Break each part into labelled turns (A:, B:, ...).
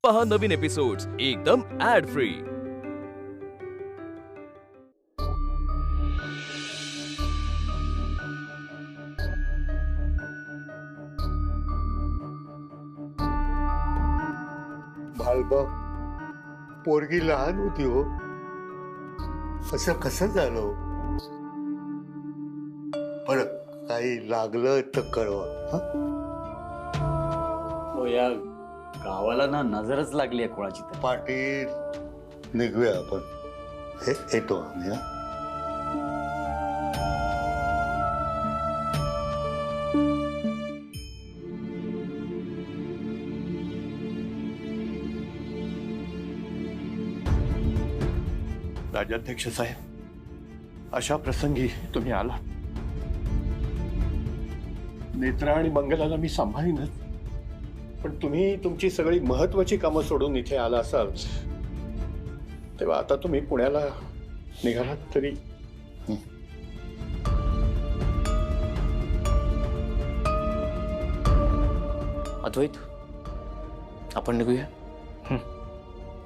A: पहा नवीन एपिसोड्स एकदम add free.
B: बाळबा पोरगी लहान होती हो, असं कसं झालं? बरं काही लागलं तर कळवा हं?
C: हो, या गावाला ना नजरच लागली आहे कोणाची तरी.
B: पाटील निघूया आपण. येतो आम्ही हं?
D: राजाध्यक्ष साहेब, अशा प्रसंगी तुम्ही आला. नेत्रा आणि मंगलाला मी सांभाळीनच, पण तुम्ही तुमची सगळी महत्वाची कामं सोडून इथे आला असाल तेव्हा आता तुम्ही पुण्याला निघालात तरी.
E: अद्वैत, आपण निघूया.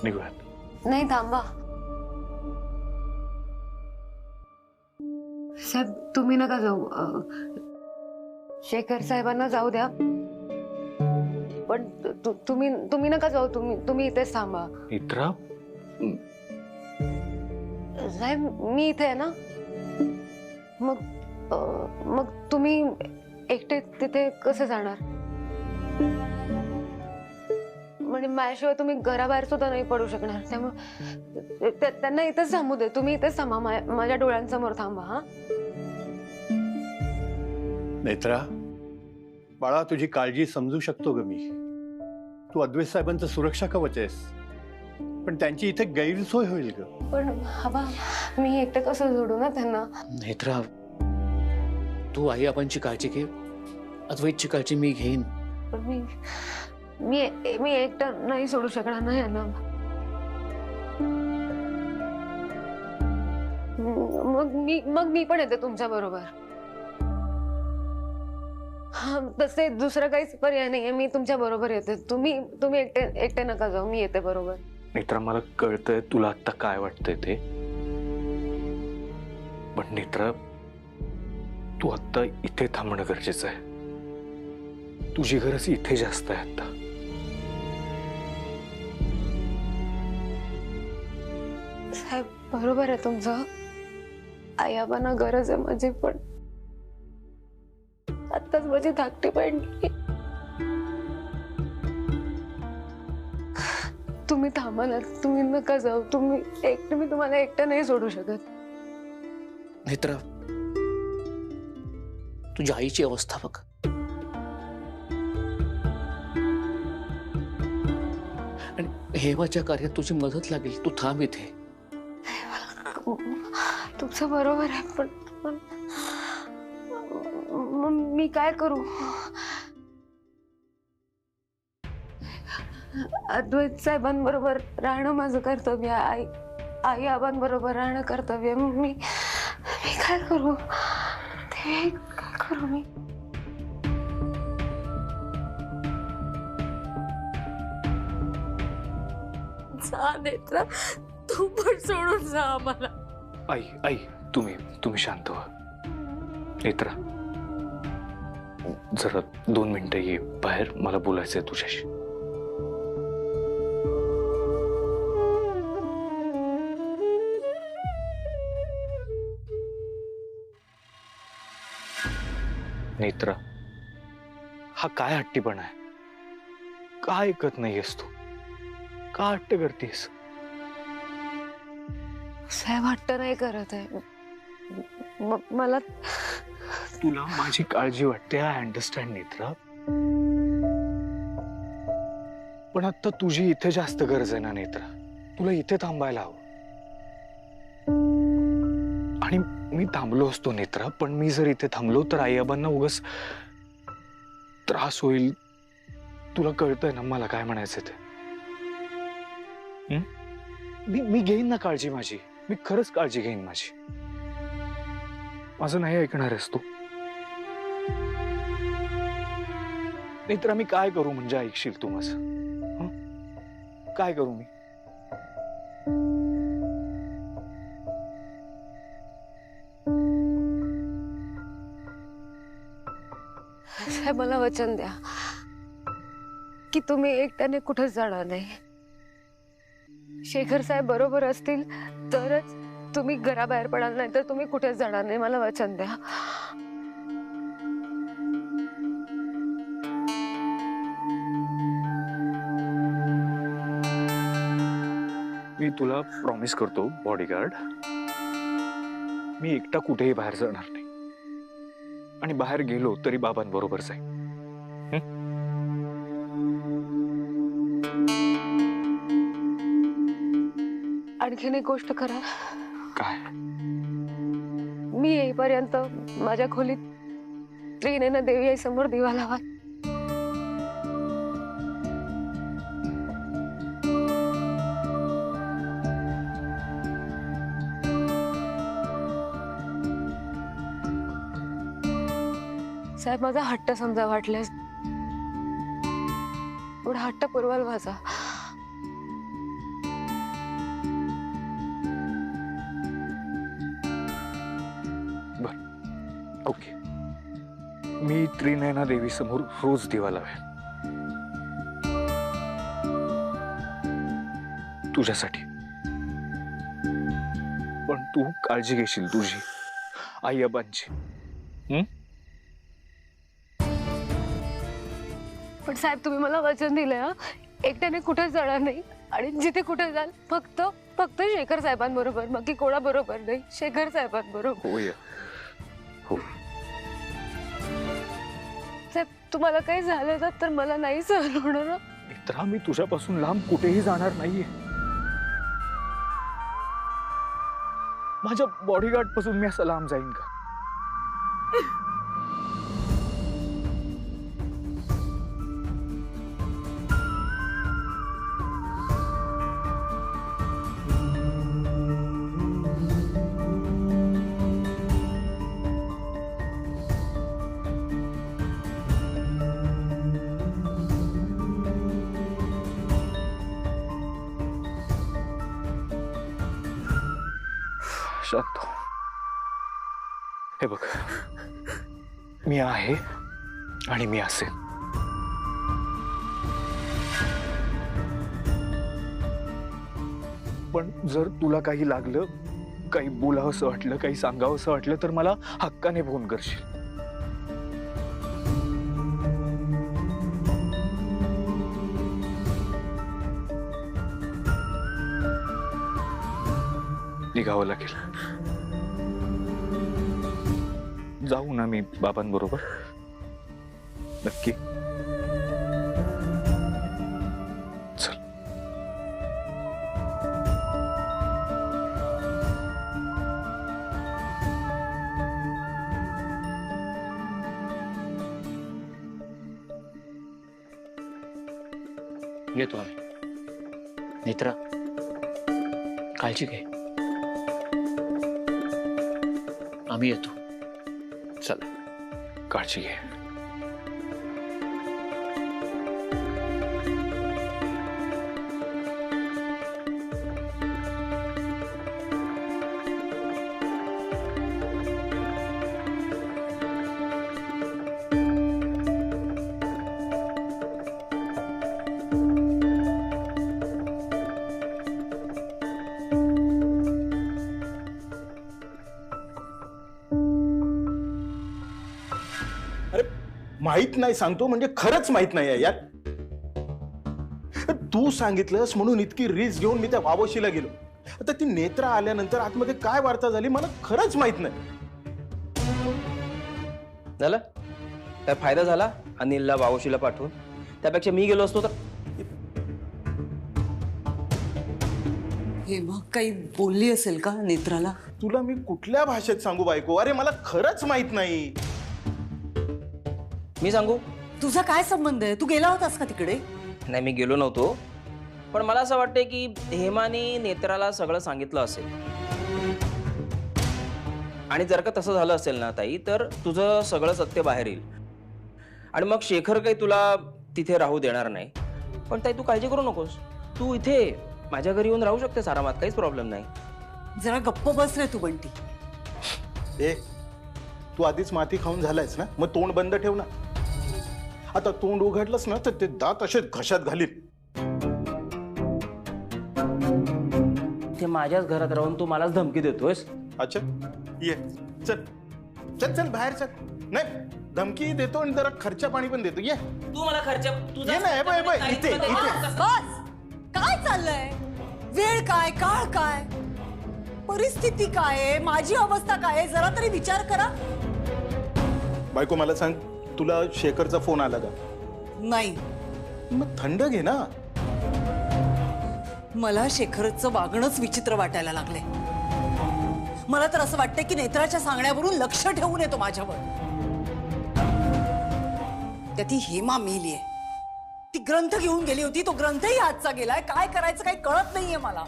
D: निघूयात.
F: नाही थांबा साहेब, तुम्ही नका जाऊ. शेखर साहेबांना जाऊ द्या, पण तुम्ही नका जाऊ. तुम्ही इथेच थांबा.
E: नेत्रा,
F: साहेब मी इथे आहे ना, मग तुम्ही एकटे तिथे कसे जाणार? म्हणजे माझ्याशिवाय तुम्ही घराबाहेर सुद्धा नाही पडू शकणार. त्यामुळे त्यांना इथेच थांबू दे. तुम्ही इथेच थांबा, माझ्या डोळ्यांसमोर थांबा. हा
D: नेत्रा बाळा, तुझी काळजी समजू शकतो ग मी. तू अद्वैत साहेबांचं सुरक्षा कवच आहेस, पण त्यांची इथे गैरसोय होईल ग.
F: पण हवा, मी एकटे कसं जोडू ना त्यांना?
E: नेत्रा, तू आई आबांची काळजी घे, अद्वैतची काळजी मी घेईन.
F: पण मी एकटं नाही सोडू शकणार ना यांना. मग मी पण येते तुमच्या बरोबर. हा, तसे दुसरं काहीच पर्याय नाहीये. मी तुमच्या बरोबर येते. तुम्ही एकटे नका जाऊ, मी येते बरोबर.
E: नेत्रा, मला कळतंय तुला आता काय वाटतंय ते, पण नेत्रा, तू आता इथे थांबणं गरजेचं आहे. तुझी गरज इथे जास्त आहे आता.
F: साहेब बरोबर आहे तुमचं. आई आबांना गरज आहे माझी, पण आत्ताच माझी धाकटी पडली. तुम्ही थांबा ना, तुम्ही नका जाऊ. मी तुम्हाला एकटं नाही सोडू शकत.
E: नेत्रा, तुझ्या आईची अवस्था बघ. आणि हेवाच्या कार्यात तुझी मदत लागेल. तू थांब इथे.
F: तुमचं बरोबर आहे, पण मी काय करू? अद्वैत साहेबांबरोबर राहणं माझं कर्तव्य आहे. आई आबांबरोबर राहणं कर्तव्य. मी काय करू? ते काय करू मी? जा नेत्रा, तू पण सोडून जा आम्हाला.
E: आई, तुम्ही शांत व्हा. नेत्रा, जरा 2 मिनिटं ये बाहेर, मला बोलायचंय तुझ्याशी. नेत्रा, हा काय हट्टीपणा आहे? का ऐकत नाहीयेस तू? का हट्ट करतेस?
F: साहेब हट्ट नाही करत आहे. मला
E: तुला माझी काळजी वाटते, आय अंडरस्टँड नेत्रा, पण आता तुझी इथे जास्त गरज आहे ना नेत्रा. तुला इथे थांबायला हवं. आणि मी थांबलो असतो नेत्रा, पण मी जर इथे थांबलो तर आई आबांना उगाच त्रास होईल. तुला कळतंय ना मला काय म्हणायचं ते. मी घेईन ना काळजी माझी. मी खरंच काळजी घेईन माझी. माझं नाही ऐकणार आहेस तू? नाहीतर आम्ही काय करू म्हणजे ऐकशील तू माझं? काय करू मी?
F: साहेब मला वचन द्या की तुम्ही एकट्याने कुठेच जाणार नाही. शेखर साहेब बरोबर असतील तरच तुम्ही घराबाहेर पडाल, नाही तर तुम्ही कुठेच जाणार नाही. मला वचन द्या.
E: मी तुला प्रॉमिस करतो बॉडीगार्ड, मी एकटा कुठेही बाहेर जाणार नाही आणि बाहेर गेलो तरी बाबांबरोबर जाईन.
F: आणखीन एक गोष्ट करा.
E: काय?
F: मी येईपर्यंत माझ्या खोलीत त्रिनयना देवी आई समोर दिवा लावा. साहेब माझा हट्ट समजा वाटल्यास, एवढा हट्ट पुरवाल माझा.
E: ओके, मी त्रिनयना देवी समोर रोज दिवा लावेन तुझ्यासाठी. पण तू काळजी घेशील तुझी, आई आबांची.
F: पण साहेब तुम्ही मला वचन दिलंय, एकट्याने कुठेच जाणार नाही आणि जिथे कुठे जाल फक्त फक्त शेखर साहेबांबरोबर, बाकी कोणाबरोबर नाही. शेखर साहेबांबरोबर.
E: होय हो.
F: साहेब तुम्हाला काही झालं तर मला नाही सहन होणार.
E: मित्रा, मी तुझ्यापासून लांब कुठेही जाणार नाहीये. माझ्या बॉडीगार्ड पासून मी असं लांब जाईन का? शांत हो. हे बघ, मी आहे आणि मी असेन. पण जर तुला काही लागलं, काही बोलावंसं वाटलं, काही सांगावंसं वाटलं तर मला हक्काने फोन करशील. निघावं लागेल. जाऊ ना मी बाबांबरोबर? नक्की. चल.
C: येतो आम्ही. नेत्रा, काळजी घे. आम्ही येतो.
E: चल, काळजी घे.
G: माहित नाही सांगतो म्हणजे खरंच माहित नाही आहे यार. तू सांगितलंस म्हणून इतकी रिस्क घेऊन मी त्या वावशीला गेलो. आता ती नेत्रा आल्यानंतर आतमध्ये काय वार्ता झाली मला खरंच माहित नाही.
H: झालं काय फायदा झाला अनिलला वावशीला पाठवून? त्यापेक्षा मी गेलो असतो तर.
I: हे मग काही बोलली असेल का नेत्राला?
G: तुला मी कुठल्या भाषेत सांगू बायको? अरे मला खरंच माहित नाही.
H: मी सांगू?
I: तुझा काय संबंध आहे? तू गेला होतास का तिकडे?
H: नाही, मी गेलो नव्हतो. पण मला असं वाटतंय की हेमाने नेत्राला सगळं सांगितलं असेल. आणि जर का तसं झालं असेल ना ताई, तर तुझं सगळं सत्य बाहेर येईल आणि मग शेखर काही तुला तिथे राहू देणार नाही. पण ताई तू काळजी करू नकोस. तू इथे माझ्या घरी येऊन राहू शकतेस आरामात, काहीच प्रॉब्लेम नाही.
I: जरा गप्प बस रे तू बंटी.
G: ए तू आधीच माती खाऊन झालायस ना, मग तोंड बंद ठेव ना. आता तोंड उघडलंस ना तर ते दात असे घशात घालील.
H: ते माझ्याच घरात राहून तू मलाच धमकी देतोयस.
G: अच्छा ये चल चल चल बाहेर चल. नाही धमकी देतो आणि जरा खर्चा पाणी पण देतो. ये
H: तू मला खर्च
G: ये ना, हे बघ, हे बघ, इथे इथे.
I: बस काय चाललंय? वेळ काय, काळ काय, परिस्थिती काय आहे, माझी अवस्था काय आहे, जरा तरी विचार करा.
G: बायको मला सांग, तुला शेखरचा फोन आला का?
I: नाही,
G: मग थंड घे ना.
I: मला शेखरचं वागणंच विचित्र वाटायला लागले. मला तर असं वाटतंय की नेत्राच्या सांगण्यावरून लक्ष ठेवून येतो माझ्यावर. त्या ती हेमा मेलीये. ती ग्रंथ घेऊन गेली होती, तो ग्रंथही हातचा गेलाय. काय करायचं काही कळत नाहीये मला.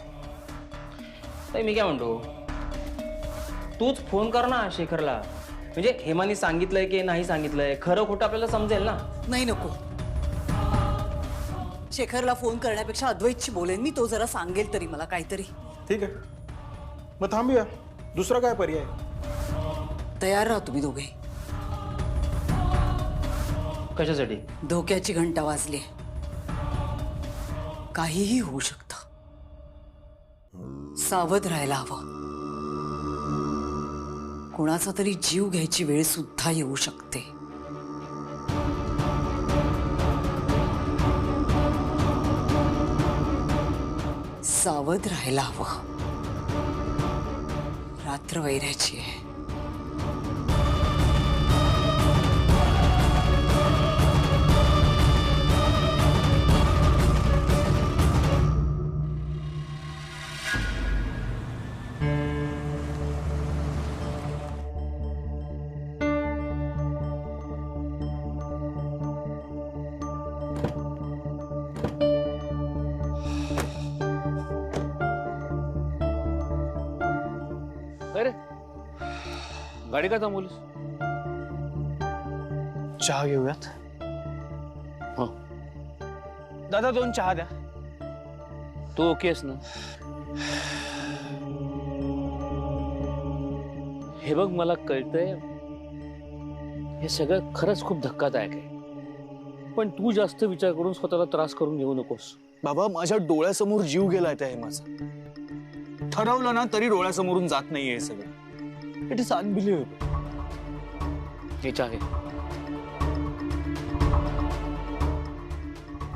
H: नाही मी काय म्हणतो, तूच फोन कर ना शेखरला. म्हणजे हेमानी सांगितलंय की नाही सांगितलंय, खरं खोटं आपल्याला समजेल ना.
I: नाही नको, शेखरला फोन करण्यापेक्षा अद्वैतशी बोलेन मी. तो जरा सांगेल तरी मला काहीतरी.
G: ठीक आहे, मग थांबूया. दुसरा काय पर्याय?
I: तयार राहा तुम्ही दोघे.
H: कशासाठी?
I: धोक्याची घंटा वाजली. काहीही होऊ शकतं. सावध राहायला हवं. कुणाचा तरी जीव घ्यायची वेळ सुद्धा येऊ शकते. सावध राहायला हवं. रात्र वैराची आहे.
E: अरे गाडी का थांबवलीस? चहा घेऊयात. हो दादा, 2 चहा द्या. तू ओकेस ना? हे बघ, मला कळतंय हे सगळं खरंच खूप धक्कादायक आहे, पण तू जास्त विचार करून स्वतःला त्रास करून घेऊ नकोस.
J: बाबा, माझ्या डोळ्यासमोर जीव गेलाय त्या हेमाचा. ठरवलं ना तरी डोळ्यासमोरून जात नाहीये हे सगळं. It is unbelievable.
E: हे चहा घे.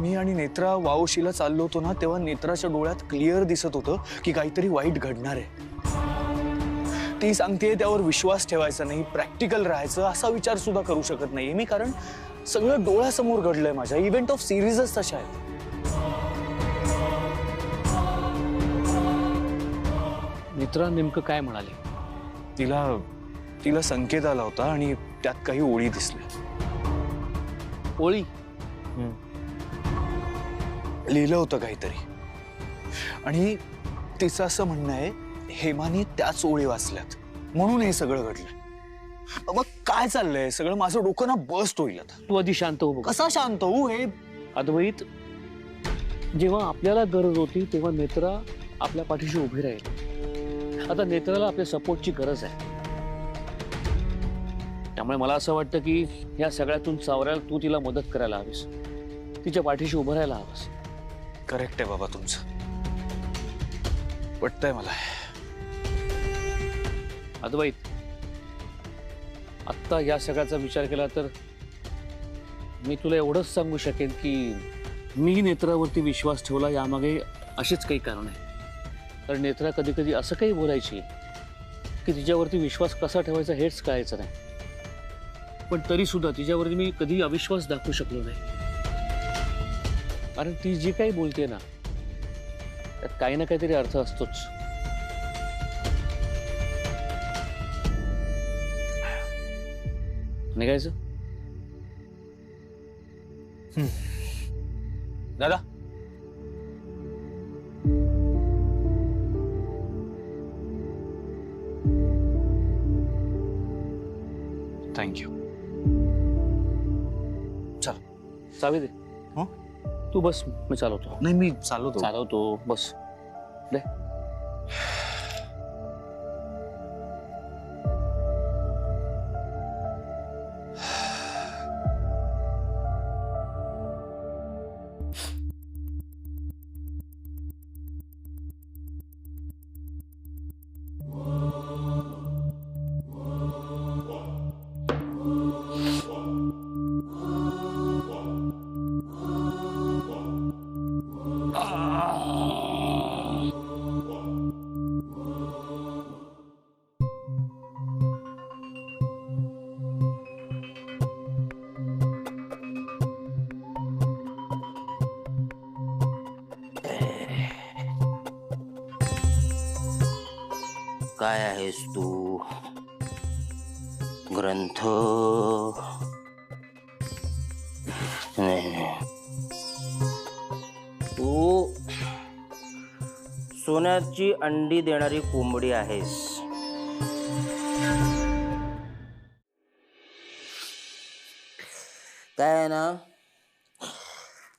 J: मी आणि नेत्रा वावशीला चाललो होतो ना, तेव्हा नेत्राच्या डोळ्यात क्लिअर दिसत होतं की काहीतरी वाईट घडणार आहे. ती सांगते त्यावर विश्वास ठेवायचा नाही, प्रॅक्टिकल राहायचं, असा विचार सुद्धा करू शकत नाहीये मी, कारण सगळं डोळ्यासमोर घडलंय माझ्या. इव्हेंट ऑफ सिरीजच तशा आहेत.
E: मित्रा नेमकं काय म्हणाले?
J: तिला संकेत आला होता आणि त्यात काही ओळी दिसल्या.
E: ओळी?
J: लिहिलं होतं काहीतरी, आणि तिचं असं म्हणणं आहे हेमाने त्याच ओळी वाचल्यात म्हणून हे सगळं घडलं. मग काय चाललंय सगळं? माझं डोकं ना बस्ट होईल आता.
E: तू आधी शांत हो.
J: कसा शांत होऊ? हे
E: अद्वैत, जेव्हा आपल्याला गरज होती तेव्हा नेत्रा आपल्या पाठीशी उभी राहील. आता नेत्राला आपल्या सपोर्टची गरज आहे. त्यामुळे मला असं वाटतं की या सगळ्यातून सावरायला तू तिला मदत करायला हवीस, तिच्या पाठीशी उभं राहायला हवंस.
J: करेक्ट आहे बाबा तुमचं, पटतंय मला.
E: अद्वैत, आत्ता या सगळ्याचा विचार केला तर मी तुला एवढंच सांगू शकेन की मी नेत्रावरती विश्वास ठेवला यामागे अशीच काही कारण आहे. तर नेत्रा कधी कधी असं काही बोलायची की तिच्यावरती विश्वास कसा ठेवायचा हेच कळायचं नाही, पण तरी सुद्धा तिच्यावरती मी कधी अविश्वास दाखवू शकलो नाही. कारण ती जी काही बोलते ना, त्यात काही ना काहीतरी अर्थ असतोच. निघायचं?
J: दादा, थँक्यू. चल
E: चावी दे. तू बस, मी चालवतो.
J: नाही मी चालवतो.
E: चालवतो, बस. दे.
H: काय आहेस तू? ग्रंथ? नाही. तू सोन्याची अंडी देणारी कोंबडी आहेस. काय आहे ना,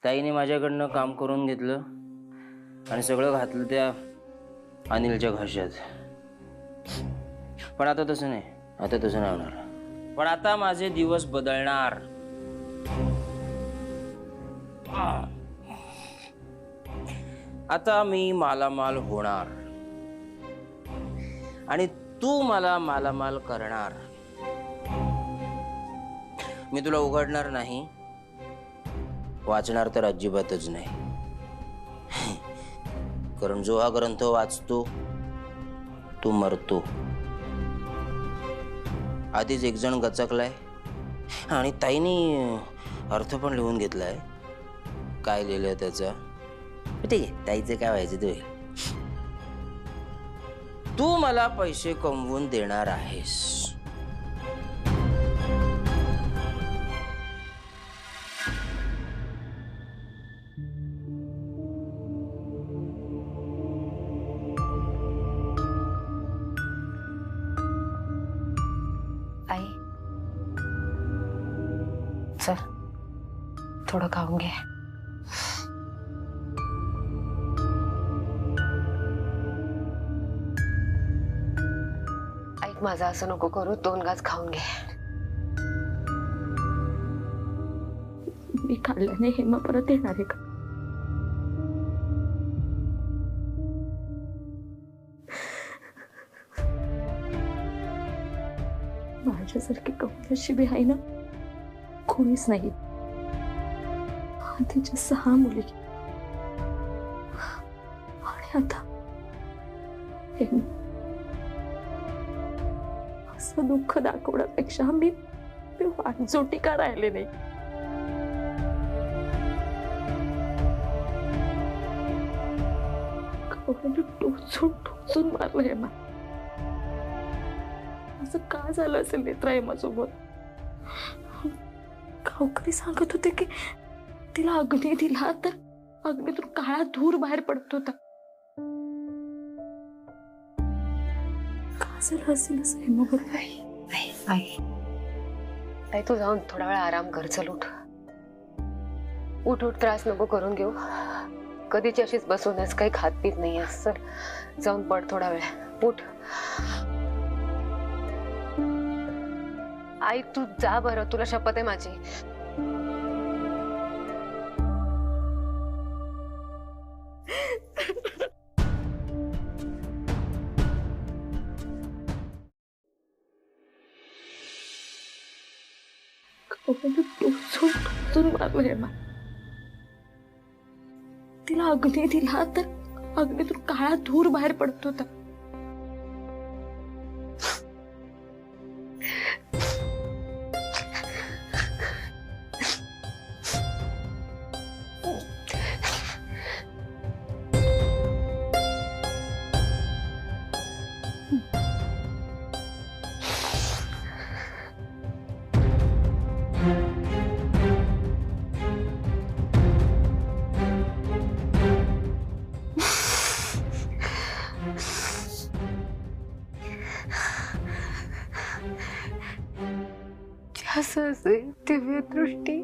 H: ताईने माझ्याकडनं काम करून घेतलं आणि सगळं घातलं त्या अनिलच्या घशात. पण आता तसं नाही, आता तसं नाही होणार. पण आता माझे दिवस बदलणार. आता मी मालामाल होणार आणि तू मला मालामाल करणार. मी तुला उघडणार नाही, वाचणार तर अजिबातच नाही. कारण जो हा ग्रंथ वाचतो तो मरतो. आधीच एक जण गचकलाय आणि ताईनी अर्थ पण लिहून घेतलाय. काय लिहिलंय त्याचा? ठीक आहे, ताईचं काय व्हायचं ते होईल. तू मला पैसे कमवून देणार आहेस.
F: आई, चल थोडं खाऊन घे. ऐक माझं असं नको करू, 2 घास खाऊन घे.
K: मी खाल्ल्याने हेमा परत येणार आहे का? माझ्यासारखी कमनशिबी आहे ना कोणीच नाही. तिच्या 6 मुली आणि आता असं दुःख दाखवण्यापेक्षा मी वाटजोटी का राहिले नाही. टोचून टोचून मारलं हेमा. असं का झालं असेल नेत्रा हेमासोबत? गावकरी सांगत होते की तिला अग्नी दिला तर अग्नीतून काळा धूर बाहेर पडत होता. का झालं असेल असं हेमाबरोबर?
F: आई तू जाऊन थोडा वेळ आराम कर. चल उठ उठ उठ, त्रास नको करून घेऊ. कधीची अशीच बसूनच काही खात पीत नाही आहेस. चल जाऊन पड थोडा वेळ. उठ. आई तू जा बरं, तुला शपथ आहे माझी.
K: टोचून टोचून मारलं हेमा. तिला अग्नी दिला तर अग्नीतून काळा धूर बाहेर पडत होता.
F: दिव्य दृष्टी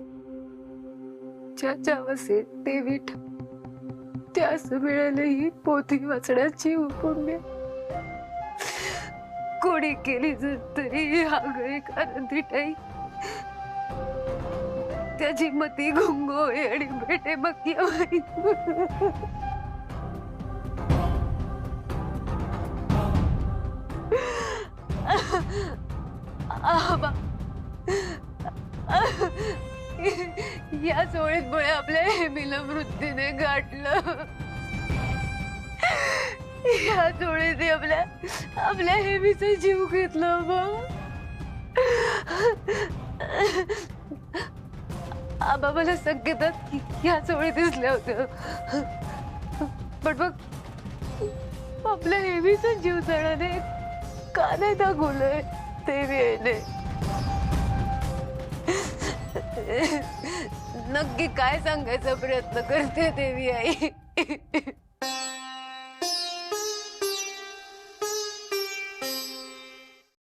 F: ज्याच्या वसे ते विठ, ते असं मिळालं ही पोथी वाचण्याची उपम्य. कोणी केली जर तरी आगळी कारंदिटाई, त्याची मती गुंगोळे आणि भेटे मग येवाई. आबा, या चोळीतमुळे आपल्या हेमीला मृत्यूने गाठलं. या चोळीने आपल्या हेमीचा जीव घेतला. आबा मला संकेतात या चोळी दिसल्या होत्या, पण मग आपल्या हेमीचा जीव जाण्याने का नाही दाखवलंय ते वेळेने. नक्की काय सांगायचा प्रयत्न करते देवी आई?